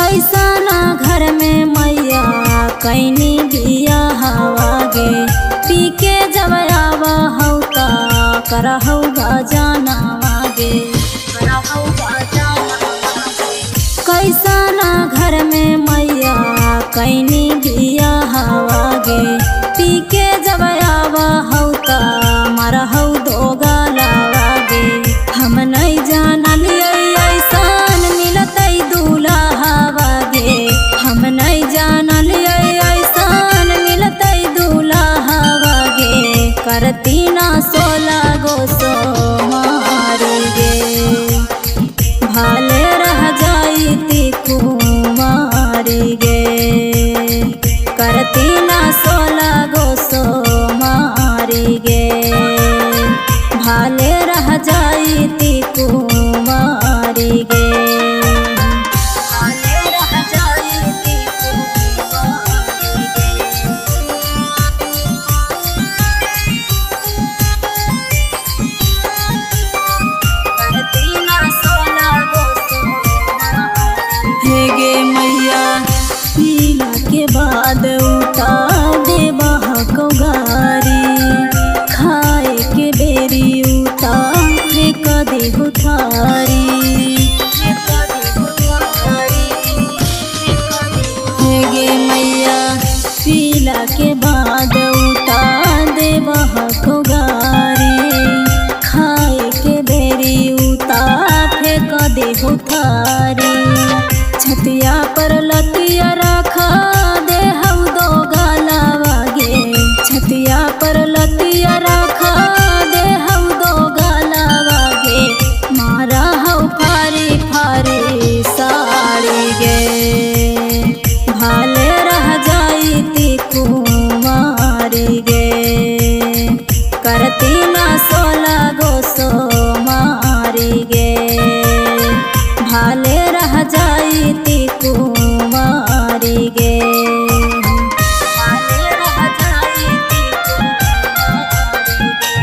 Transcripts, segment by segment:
कैसना घर में मैया कैनी बिया हवा गे पी के जब आवा हौ ता करहौ गजनावा गे करहौ गजनावा कैसना घर में मैया कैनी बिया हवा गे पी के जब आवा हौ ता मरहौ दो गलावा गे हम नहीं जानलियै ऐसन मिलतै दूल्हा गे हम नहीं जानलियै ऐसन मिलतै दूल्हा गे करती ना 16 गो सोमारी गे भाले रह जाईती कुमारी गे करती ना 16 गो सोमारी गे भाले रह जाईती कुमारी गे भाले रह जाईती कुमारी गे करती ना 16 गो हे गे मैया पीला के बाद उतार देबा हको गारी खाए के बेरी उतार फेंक देहु थारी हे गे मैया पीला के बाद उतार देबा हको गारी खाए के बेरी उतार फेंक देहु थारी छतिया पर लतिया रखा दे हौ दो गलावा गे छतिया पर लतिया रखा दे हौ दो गलावा गे मारा हौ फारी फारी साड़ी गे भाले रह जाईती कुमारी गे करती ना 16 गो सोमारी गे भाले रह जाईती कुमारी गे भाले रह जाईती कुमारी गे।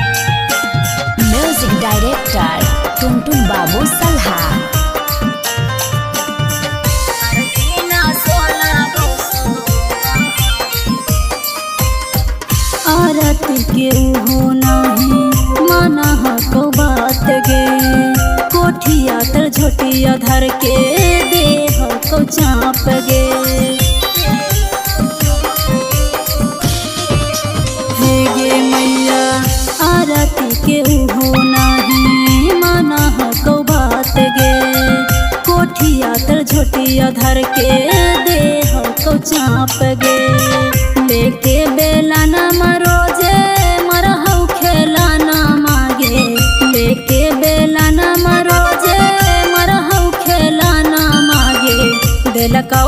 म्यूजिक डायरेक्टर टुनटुन बाबू सल्हा। करती ना 16 गो आरती के उहो नहीं माना हको बात गे कोठिया तर झोटिया धर के दे हको चाप गे हे गे मैया आरती के उहो नहीं माना हको बात गे कोठिया तर झोटिया धर के दे हको चाप गे लेके बेला ना मरोजे मरहौ खेला ना मागे लेके बेला ना मरोजे मरहौ खेला ना मागे दिलकौ